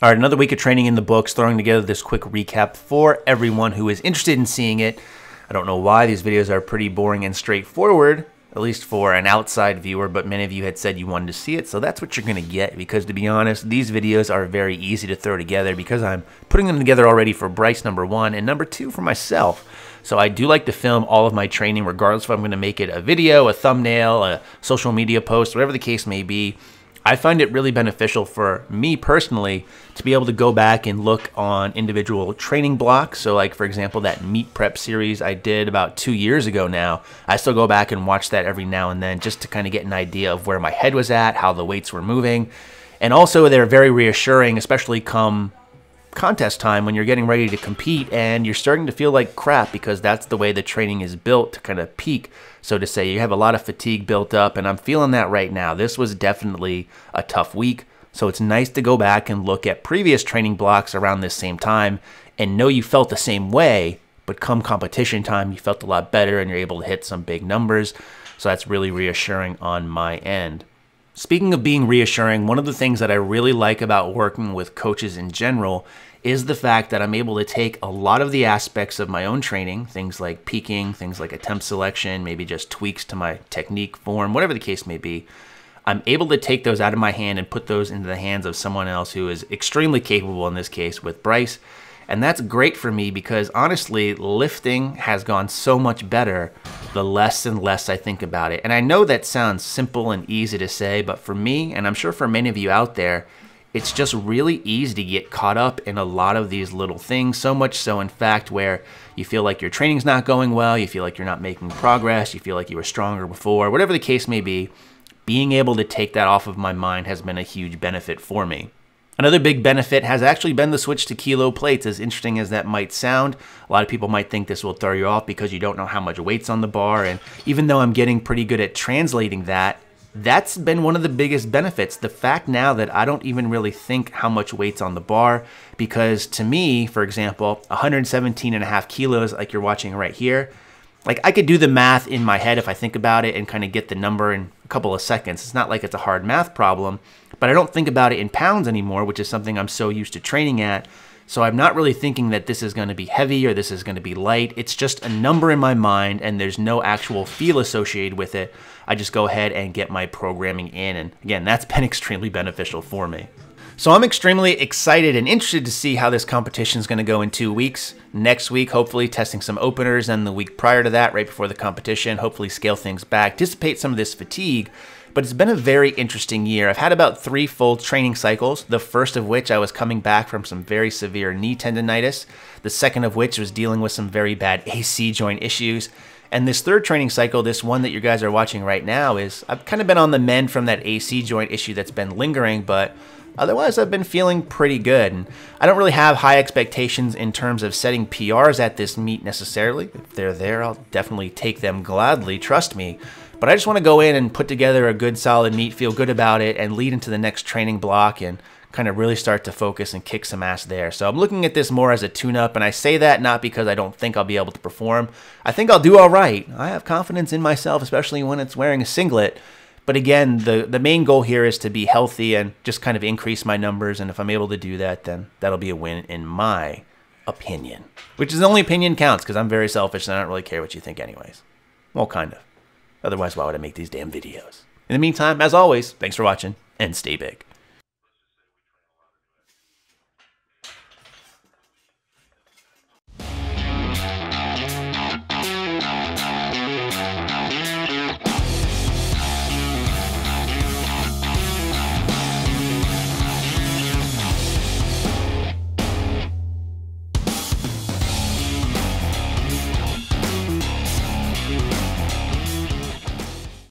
All right, another week of training in the books, throwing together this quick recap for everyone who is interested in seeing it. I don't know why these videos are pretty boring and straightforward, at least for an outside viewer, but many of you had said you wanted to see it, so that's what you're going to get, because to be honest, these videos are very easy to throw together because I'm putting them together already for Bryce, number one, and number two, for myself. So I do like to film all of my training, regardless if I'm going to make it a video, a thumbnail, a social media post, whatever the case may be. I find it really beneficial for me personally to be able to go back and look on individual training blocks. So like, for example, that meet prep series I did about 2 years ago now, I still go back and watch that every now and then just to kind of get an idea of where my head was at, how the weights were moving. And also they're very reassuring, especially come contest time when you're getting ready to compete and you're starting to feel like crap, because that's the way the training is built to kind of peak, so to say. You have a lot of fatigue built up, and I'm feeling that right now. This was definitely a tough week, so it's nice to go back and look at previous training blocks around this same time and know you felt the same way, but come competition time, you felt a lot better and you're able to hit some big numbers. So that's really reassuring on my end. Speaking of being reassuring, one of the things that I really like about working with coaches in general is the fact that I'm able to take a lot of the aspects of my own training, things like peaking, things like attempt selection, maybe just tweaks to my technique, form, whatever the case may be. I'm able to take those out of my hand and put those into the hands of someone else who is extremely capable, in this case with Bryce. And that's great for me because honestly, lifting has gone so much better the less and less I think about it. And I know that sounds simple and easy to say, but for me, and I'm sure for many of you out there, it's just really easy to get caught up in a lot of these little things, so much so, in fact, where you feel like your training's not going well, you feel like you're not making progress, you feel like you were stronger before, whatever the case may be. Being able to take that off of my mind has been a huge benefit for me. Another big benefit has actually been the switch to kilo plates. As interesting as that might sound, a lot of people might think this will throw you off because you don't know how much weight's on the bar, and even though I'm getting pretty good at translating that, that's been one of the biggest benefits. The fact now that I don't even really think how much weight's on the bar, because to me, for example, 117.5 kilos like you're watching right here, like I could do the math in my head if I think about it and kind of get the number in a couple of seconds. It's not like it's a hard math problem, but I don't think about it in pounds anymore, which is something I'm so used to training at. So I'm not really thinking that this is going to be heavy or this is going to be light. It's just a number in my mind and there's no actual feel associated with it. I just go ahead and get my programming in. And again, that's been extremely beneficial for me. So I'm extremely excited and interested to see how this competition is going to go in 2 weeks. Next week, hopefully testing some openers, and the week prior to that, right before the competition, hopefully scale things back, dissipate some of this fatigue. But it's been a very interesting year. I've had about 3 full training cycles, the first of which I was coming back from some very severe knee tendonitis, the second of which was dealing with some very bad AC joint issues. And this third training cycle, this one that you guys are watching right now, is I've kind of been on the mend from that AC joint issue that's been lingering, but otherwise I've been feeling pretty good. And I don't really have high expectations in terms of setting PRs at this meet necessarily. If they're there, I'll definitely take them gladly, trust me. But I just want to go in and put together a good solid meet, feel good about it, and lead into the next training block and kind of really start to focus and kick some ass there. So I'm looking at this more as a tune-up, and I say that not because I don't think I'll be able to perform. I think I'll do all right. I have confidence in myself, especially when it's wearing a singlet. But again, the main goal here is to be healthy and just kind of increase my numbers, and if I'm able to do that, then that'll be a win in my opinion. Which is the only opinion counts, because I'm very selfish and I don't really care what you think anyways. Well, kind of. Otherwise, why would I make these damn videos? In the meantime, as always, thanks for watching, and stay big.